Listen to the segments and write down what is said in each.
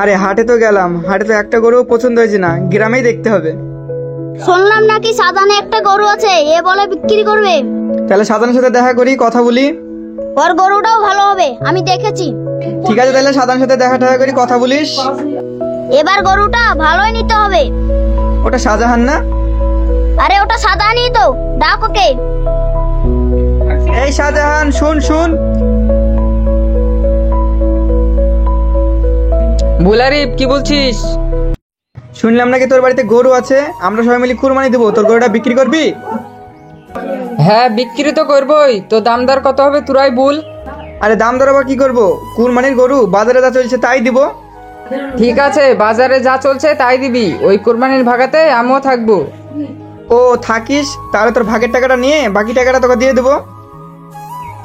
আরে হাটে তো গেলাম, হাটে তো একটা গরু পছন্দ হয়েছে না, গ্রামেই দেখতে হবে। শুনলাম নাকি সাধারণ একটা গরু আছে, এ বলে বিক্রি করবে। তাহলে সাধারণের সাথে দেখা করি, কথা বলি। ওর গরুটাও ভালো হবে, আমি দেখেছি। ঠিক আছে, তাহলে সাধারণের সাথে দেখা করি, কথা বলিস। এবার গরুটা ভালোই নিতে হবে। ওটা শাহজাহান না? আরে ওটা সাধারণই তো, ডাক ওকে। এই শাহজাহান, শুন শুন। বুলারিফ, কি বলছিস? শুনলাম নাকি তোর বাড়িতে গরু আছে, আমরা সবাই মিলে কুরবানি দেবো, তোর গরুটা বিক্রি করবি? হ্যাঁ, বিক্রি তো করবই, তো দাম দর কত হবে তোরাই বল। আরে দাম দর আবার কি করবো, কুরবানির গরু বাজারে যা চলছে তাই দিব। ঠিক আছে, বাজারে যা চলছে তাই দিবি, ওই কোরবানির ভাগাতে আমিও থাকবো। ও থাকিস, তাহলে তোর ভাগের টাকাটা নিয়ে বাকি টাকাটা তোকে দিয়ে দেবো।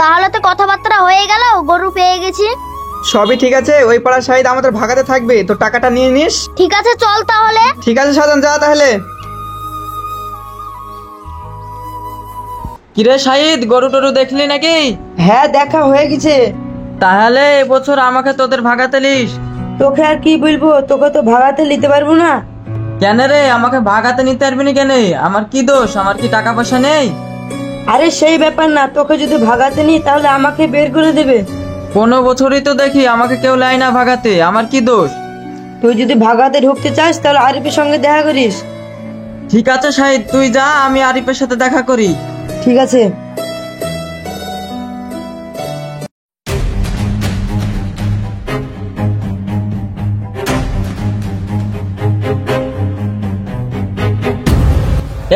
তাহলে তো কথাবার্তা হয়ে গেল, গরু পেয়ে গেছি। সবই ঠিক আছে, ওই পাড়ার শাহিদ আমাদের ভাগাতে থাকবে, তো টাকাটা নিয়ে নিস। ঠিক আছে, চল তাহলে। ঠিক আছে শাহজাহান, যা তাহলে। কিরে শাহিদ, গরু টরু দেখলি নাকি? হ্যাঁ, দেখা হয়ে গেছে। তাহলে এবছর আমাকে তোদের ভাগাতে লিস। তোকে আর কি বলবো, তোকে তো ভাড়াতে নিতে পারবো না। কেন রে, আমাকে ভাগাতে নিতে পারবি না কেন? আমার কি দোষ? আমার কি টাকা পয়সা নেই? আরে সেই ব্যাপার না, তোকে যদি ভাগাতে নি তাহলে আমাকে বের করে দেবে। কোনো বছরই তো দেখি আমাকে কেউ লাই না ভাগাতে, আমার কি দোষ? তুই যদি ভাগাতে ঢুকতে চাস তাহলে আরিফের সঙ্গে দেখা করিস। ঠিক আছে শাহিদ, তুই যা, আমি আরিফের সাথে দেখা করি। ঠিক আছে।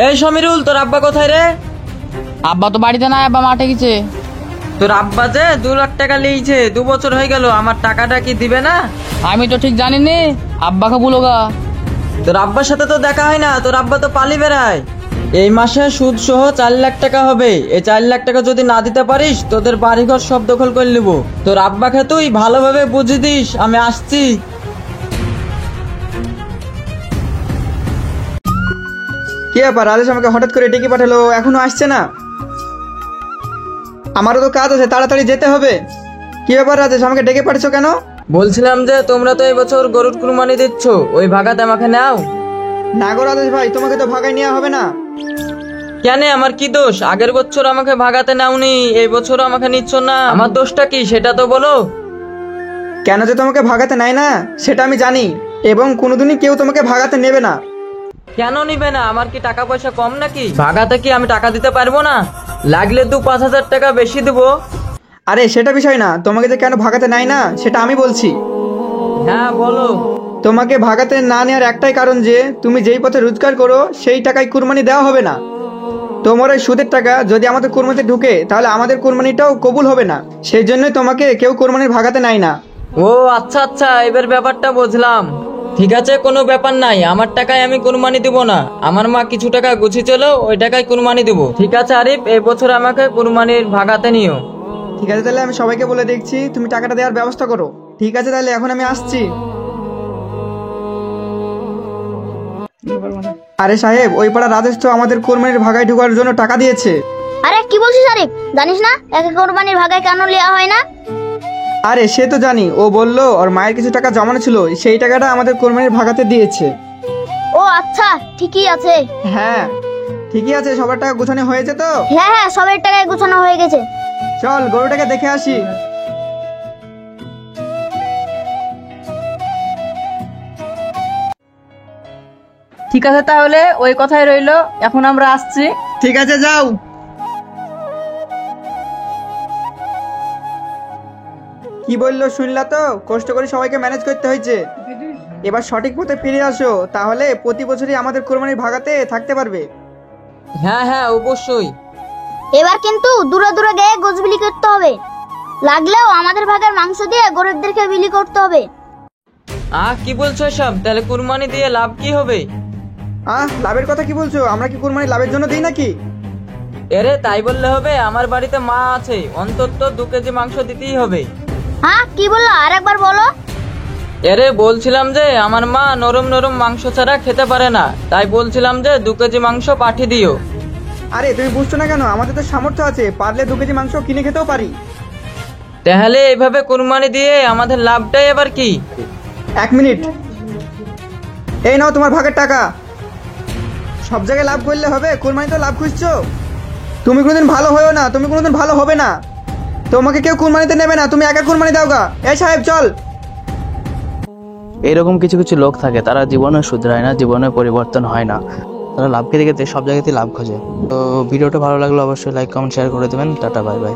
এই সমীরুল, তোর আব্বা কোথায় রে? আব্বা তো বাড়িতে নাই, আব্বা মাঠে গেছে। তোর আব্বা যে 2 লাখ টাকা লিয়েছে, 2 বছর হয়ে গেল, আমার টাকাটা কি দিবে না? আমি তো ঠিক জানি নে, আব্বাকে বলো গা। তোর আব্বার সাথে তো দেখা হয় না, তোর আব্বা তো পালি বেড়ায়। এই মাসে সুদ সহ 4 লাখ টাকা হবে, এই 4 লাখ টাকা যদি না দিতে পারিস তোদের বাড়িঘর সব দখল করে নিব। তোর আব্বাকে তুই ভালোভাবে বুঝিয়ে দিস, আমি আসছি। কি ব্যাপার, রাজেশ আমাকে হঠাৎ করে ডেকে পাঠালো, এখনো আসছে না? আমারও তো কাজ আছে, তাড়াতাড়ি যেতে হবে। কি ব্যাপার রাজেশ, আমাকে ডেকে পাঠাচ্ছো কেন? বলছিলাম যে তোমরা তো এই বছর গরুর কুরবানি দিচ্ছ, ওই ভাগাতে আমাকে নাও। না গো রাজেশ ভাই, তোমাকে তো ভাগায় নেওয়া হবে না। কেন, আমার কি দোষ? আগের বছর আমাকে ভাগাতে নাওনি, এই বছর আমাকে নিচ্ছ না, আমার দোষটা কি সেটা তো বলো। কেন যে তোমাকে ভাগাতে নেয় না সেটা আমি জানি, এবং কোনোদিনই কেউ তোমাকে ভাগাতে নেবে না। কেন নিবে না? আমার কি টাকা পয়সা কম নাকি? ভাগাতে কি আমি টাকা দিতে পারবো না? লাগলে 5,000 টাকা বেশি দেবো। আরে সেটা বিষয় না, তোমাকে যে কেন ভাগাতে নেয় না সেটা আমি বলছি। হ্যাঁ বলো। তোমাকে ভাগাতে না নেওয়ার একটাই কারণ যে তুমি যেই পথে রোজগার করো সেই টাকায় কুরবানি দেওয়া হবে না। তোমার ওই সুদের টাকা যদি আমাদের কুরবানিতে ঢুকে তাহলে আমাদের কুরবানিটাও কবুল হবে না, সেই জন্যই তোমাকে কেউ কুরবানির ভাগাতে নেয় না। ও আচ্ছা আচ্ছা, এবার ব্যাপারটা বুঝলাম। ঠিক আছে, কোনো ব্যাপার নাই, আমার টাকায় আমি কুরবানি দিব না। আমার মা কিছু টাকা গুছিয়েছিল, ওই টাকায় কুরবানি দেবো। ঠিক আছে আরিফ, এই বছর আমাকে কুরবানির ভাগাতে নিও। ঠিক আছে, তাহলে আমি সবাইকে বলে দেখছি, তুমি টাকাটা দেওয়ার ব্যবস্থা করো। ঠিক আছে, তাহলে এখন আমি আসছি। আরে সাহেব, ওই পাড়া রাজেশ তো আমাদের কুরবানির ভাগায় ঢোকার জন্য টাকা দিয়েছে। আরে কি বলছিস আরিফ, জানিস না একে কোরবানির ভাগায় কেন নেওয়া হয় না? আরে সে তো জানি, ও বললো ওর মায়ের কিছু টাকা জমানো ছিল, সেই টাকাটা আমাদের কুরবানির ভাগাতে দিয়েছে। ও আচ্ছা, ঠিকই আছে। হ্যাঁ ঠিকই আছে, সবার টাকা গোছানো হয়েছে তো? হ্যাঁ হ্যাঁ, সবের টাকায় গোছানো হয়ে গেছে। চল গরুটাকে দেখে আসি। ঠিক আছে, তাহলে ওই কথাই রইলো, এখন আমরা আসছি। ঠিক আছে, যাও। কি বললো শুনলা তো? কষ্ট করে সবাইকে ম্যানেজ করতে হয়েছে। এবার সঠিক পথে ফিরে আসো, তাহলে প্রতি বছরই আমাদের কুরবানির ভাগাতে থাকতে পারবে। হ্যাঁ হ্যাঁ অবশ্যই। এবার কিন্তু দূরে দূরে গিয়ে গোছ বিলি করতে হবে, লাগলেও আমাদের ভাগের মাংস দিয়ে গরিবদেরকে বিলি করতে হবে। কি বলছো সব? তাহলে কুরবানি দিয়ে লাভ কি হবে? লাভের কথা কি বলছো? আমরা কি কুরবানি লাভের জন্য দিই নাকি? এরে তাই বললে হবে? আমার বাড়িতে মা আছে, অন্তত 2 কেজি মাংস দিতেই হবে। হ্যাঁ কি বললো, আর একবার বলো। এরে বলছিলাম যে আমার মা নরম নরম মাংস ছাড়া খেতে পারে না, তাই বলছিলাম যে 2 কেজি মাংস পাঠিয়ে দিও। আরে তুমি বুঝছো না কেন? আমাদের তো সামর্থ্য আছে, পারলে 2 কেজি মাংস কিনে খেতেও পারি। তাহলে এইভাবে কুরবানি দিয়ে আমাদের লাভটাই আবার কি? 1 মিনিট, এই নাও তোমার ভাগের টাকা। সব জায়গায় লাভ করলে হবে? কুরবানি তো লাভ খুঁজছো। তুমি কোনোদিন ভালো হয়েও না, তুমি কোনোদিন ভালো হবে না। তোমাকে কেউ কুরবানিতে নেবে না, তুমি একা কুরবানি দাও গা। এই সাহেব চল। এরকম কিছু কিছু লোক থাকে, তারা জীবনে শুধরায় না, জীবনে পরিবর্তন হয় না, তারা লাভ খেতে খেতে সব জায়গাতেই লাভ খোঁজে। তো ভিডিওটা ভালো লাগলে অবশ্যই লাইক কমেন্ট শেয়ার করে দেবেন। Tata, bye bye.